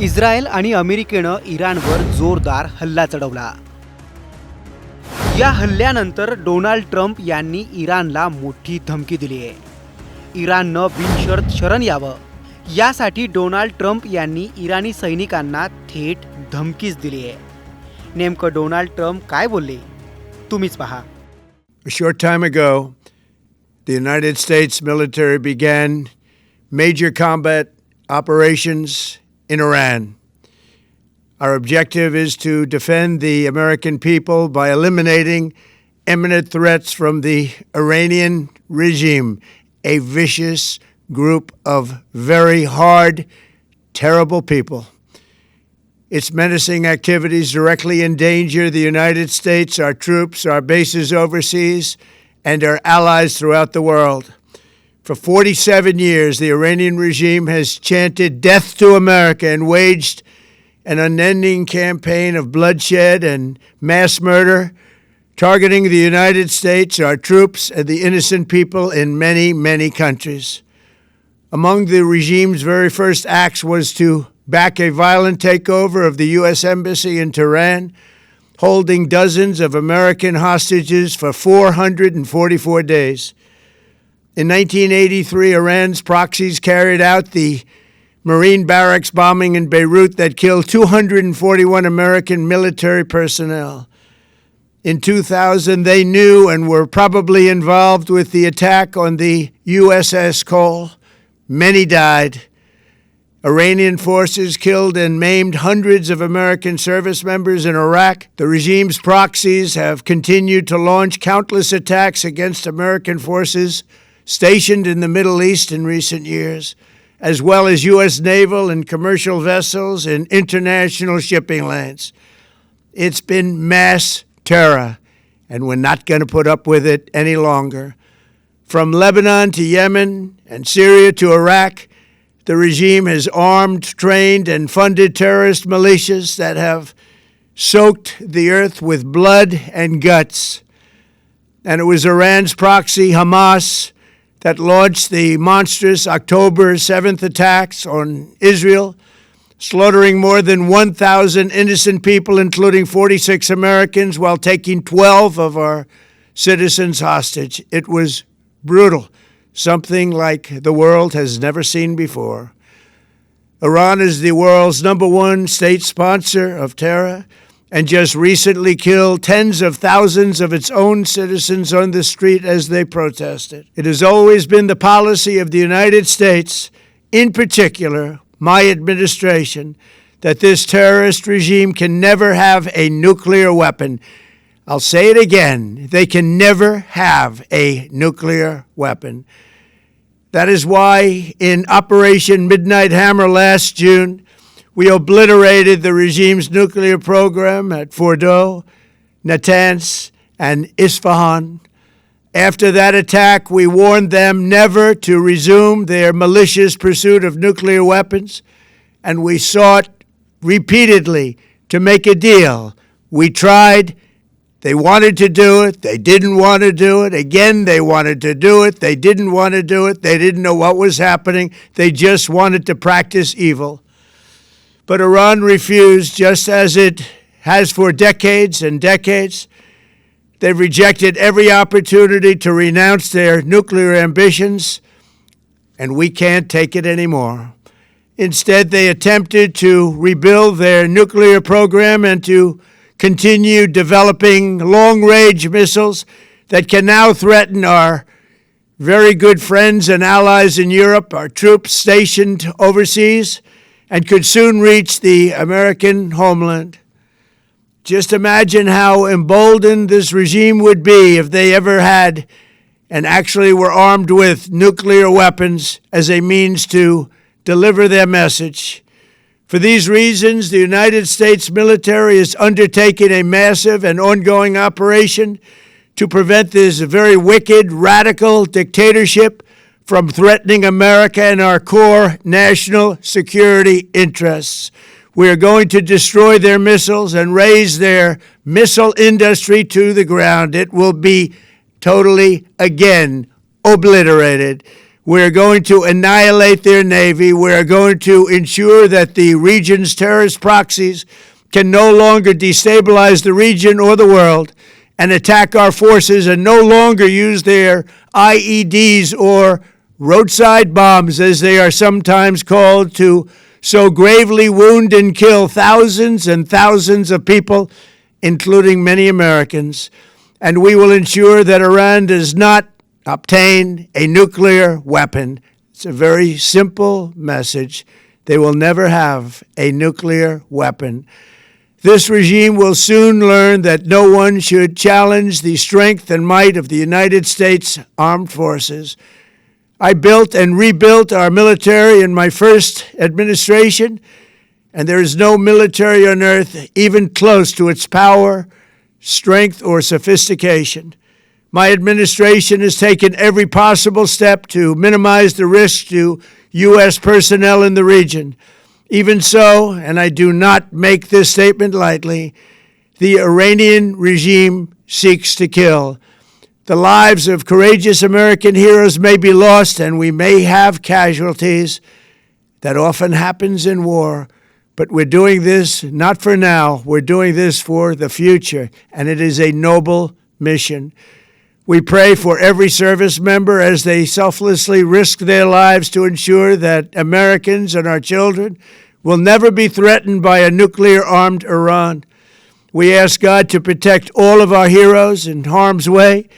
इस्रायल आणि अमेरिकेनं इराणवर जोरदार हल्ला चढवला. या हल्ल्यानंतर डोनाल्ड ट्रम्प यांनी इराणला मोठी धमकी दिली आहे. इराणनं बिनशर्त शरण यावं यासाठी डोनाल्ड ट्रम्प यांनी इराणी सैनिकांना थेट धमकीच दिली आहे. नेमकं डोनाल्ड ट्रम्प काय बोलले तुम्हीच पहा. A short time ago, the United States military began major combat operations in Iran. Our objective is to defend the American people by eliminating imminent threats from the Iranian regime, a vicious group of very hard, terrible people. Its menacing activities directly endanger the United States, our troops, our bases overseas, and our allies throughout the world. For 47 years, the Iranian regime has chanted death to America and waged an unending campaign of bloodshed and mass murder, targeting the United States, our troops, and the innocent people in many, many countries. Among the regime's very first acts was to back a violent takeover of the U.S. Embassy in Tehran, holding dozens of American hostages for 444 days. In 1983, Iran's proxies carried out the Marine barracks bombing in Beirut that killed 241 American military personnel. In 2000, they knew and were probably involved with the attack on the USS Cole. Many died. Iranian forces killed and maimed hundreds of American service members in Iraq. The regime's proxies have continued to launch countless attacks against American forces stationed in the Middle East in recent years, as well as U.S. naval and commercial vessels in international shipping lanes. It's been mass terror, and we're not going to put up with it any longer. From Lebanon to Yemen and Syria to Iraq, the regime has armed, trained, and funded terrorist militias that have soaked the earth with blood and guts. And it was Iran's proxy, Hamas, that launched the monstrous October 7th attacks on Israel, slaughtering more than 1,000 innocent people, including 46 Americans, while taking 12 of our citizens hostage. It was brutal, something like the world has never seen before. Iran is the world's #1 state sponsor of terror and just recently killed tens of thousands of its own citizens on the street as they protested. It has always been the policy of the United States, in particular, my administration, that this terrorist regime can never have a nuclear weapon. I'll say it again, they can never have a nuclear weapon. That is why in Operation Midnight Hammer last June, we obliterated the regime's nuclear program at Fordow, Natanz, and Isfahan. After that attack, we warned them never to resume their malicious pursuit of nuclear weapons, and we sought repeatedly to make a deal. We tried. They wanted to do it. They didn't want to do it. Again, they wanted to do it. They didn't want to do it. They didn't know what was happening. They just wanted to practice evil. But Iran refused, just as it has for decades and decades. They've rejected every opportunity to renounce their nuclear ambitions, and we can't take it anymore. Instead, they attempted to rebuild their nuclear program and to continue developing long-range missiles that can now threaten our very good friends and allies in Europe, our troops stationed overseas, and could soon reach the American homeland. Just imagine how emboldened this regime would be if they ever had and actually were armed with nuclear weapons as a means to deliver their message. For these reasons, the United States military is undertaking a massive and ongoing operation to prevent this very wicked, radical dictatorship from threatening America and our core national security interests. We are going to destroy their missiles and raise their missile industry to the ground. It will be totally, again, obliterated. We're going to annihilate their Navy. We're going to ensure that the region's terrorist proxies can no longer destabilize the region or the world and attack our forces and no longer use their IEDs or roadside bombs, as they are sometimes called, to so gravely wound and kill thousands and thousands of people, including many Americans. And we will ensure that Iran does not obtain a nuclear weapon. It's a very simple message. They will never have a nuclear weapon. This regime will soon learn that no one should challenge the strength and might of the United States Armed Forces. I built and rebuilt our military in my first administration, and there is no military on earth even close to its power, strength, or sophistication. My administration has taken every possible step to minimize the risk to U.S. personnel in the region. Even so, and I do not make this statement lightly, the Iranian regime seeks to kill. The lives of courageous American heroes may be lost, and we may have casualties. That often happens in war. But we're doing this not for now. We're doing this for the future, and it is a noble mission. We pray for every service member as they selflessly risk their lives to ensure that Americans and our children will never be threatened by a nuclear-armed Iran. We ask God to protect all of our heroes in harm's way,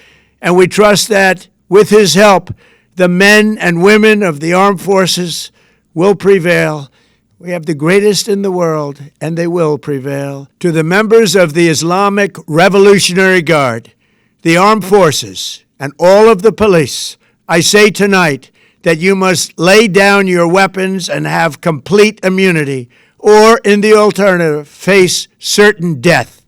and we trust that, with His help, the men and women of the armed forces will prevail. We have the greatest in the world, and they will prevail. To the members of the Islamic Revolutionary Guard, the armed forces, and all of the police, I say tonight that you must lay down your weapons and have complete immunity, or, in the alternative, face certain death.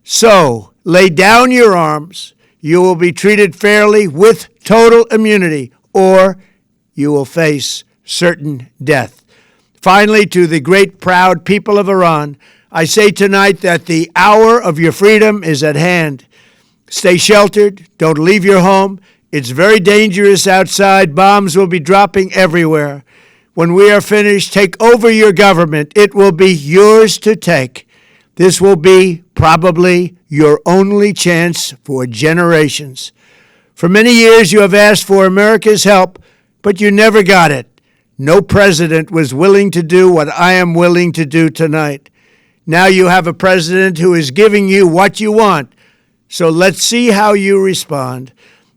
So, lay down your arms. You will be treated fairly with total immunity, or you will face certain death. Finally, to the great proud people of Iran, I say tonight that the hour of your freedom is at hand. Stay sheltered. Don't leave your home. It's very dangerous outside. Bombs will be dropping everywhere. When we are finished, take over your government. It will be yours to take. This will be probably your only chance for generations. For many years, you have asked for America's help, but you never got it. No president was willing to do what I am willing to do tonight. Now you have a president who is giving you what you want. So let's see how you respond.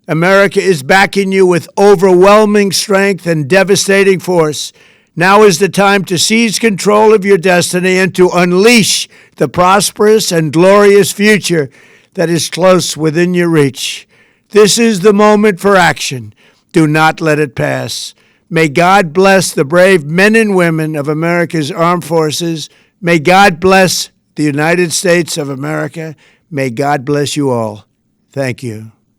America is backing you with overwhelming strength and devastating force. Now is the time to seize control of your destiny and to unleash the prosperous and glorious future that is close within your reach. This is the moment for action. Do not let it pass. May God bless the brave men and women of America's armed forces. May God bless the United States of America. May God bless you all. Thank you.